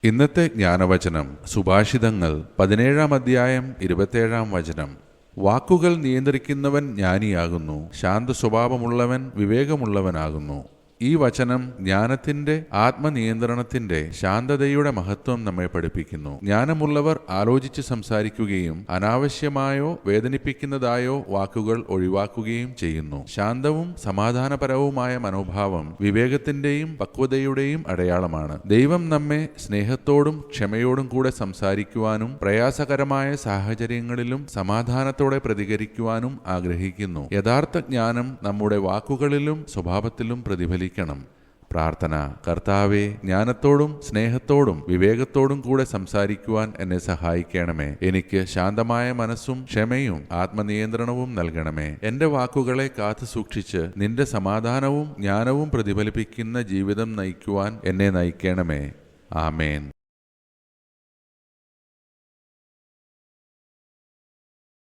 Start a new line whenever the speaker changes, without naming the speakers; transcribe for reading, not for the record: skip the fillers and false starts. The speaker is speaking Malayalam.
ഇന്നത്തെ ജ്ഞാനവചനം സുഭാഷിതങ്ങൾ 17-ാം അധ്യായം 27-ാം വചനം. വാക്കുകൾ നിയന്ത്രിക്കുന്നവൻ ജ്ഞാനിയാകുന്നു, ശാന്തസ്വഭാവമുള്ളവൻ വിവേകമുള്ളവനാകുന്നു. ഈ വചനം ജ്ഞാനത്തിന്റെ, ആത്മനിയന്ത്രണത്തിന്റെ, ശാന്തതയുടെ മഹത്വം നമ്മെ പഠിപ്പിക്കുന്നു. ജ്ഞാനമുള്ളവർ ആലോചിച്ച് സംസാരിക്കുകയും അനാവശ്യമായോ വേദനിപ്പിക്കുന്നതായോ വാക്കുകൾ ഒഴിവാക്കുകയും ചെയ്യുന്നു. ശാന്തവും സമാധാനപരവുമായ മനോഭാവം വിവേകത്തിന്റെയും പക്വതയുടെയും അടയാളമാണ്. ദൈവം നമ്മെ സ്നേഹത്തോടും ക്ഷമയോടും കൂടെ സംസാരിക്കുവാനും പ്രയാസകരമായ സാഹചര്യങ്ങളിലും സമാധാനത്തോടെ പ്രതികരിക്കുവാനും ആഗ്രഹിക്കുന്നു. യഥാർത്ഥ ജ്ഞാനം നമ്മുടെ വാക്കുകളിലും സ്വഭാവത്തിലും പ്രതിഫലിക്കണം. പ്രാർത്ഥന: കർത്താവേ, ജ്ഞാനത്തോടും സ്നേഹത്തോടും വിവേകത്തോടും കൂടെ സംസാരിക്കുവാൻ എന്നെ സഹായിക്കണമേ. എനിക്ക് ശാന്തമായ മനസ്സും ക്ഷമയും ആത്മനിയന്ത്രണവും നൽകണമേ. എന്റെ വാക്കുകളെ കാത്തു സൂക്ഷിച്ച് നിന്റെ സമാധാനവും ജ്ഞാനവും പ്രതിഫലിപ്പിക്കുന്ന ജീവിതം നയിക്കുവാൻ എന്നെ നയിക്കണമേ. ആമേൻ.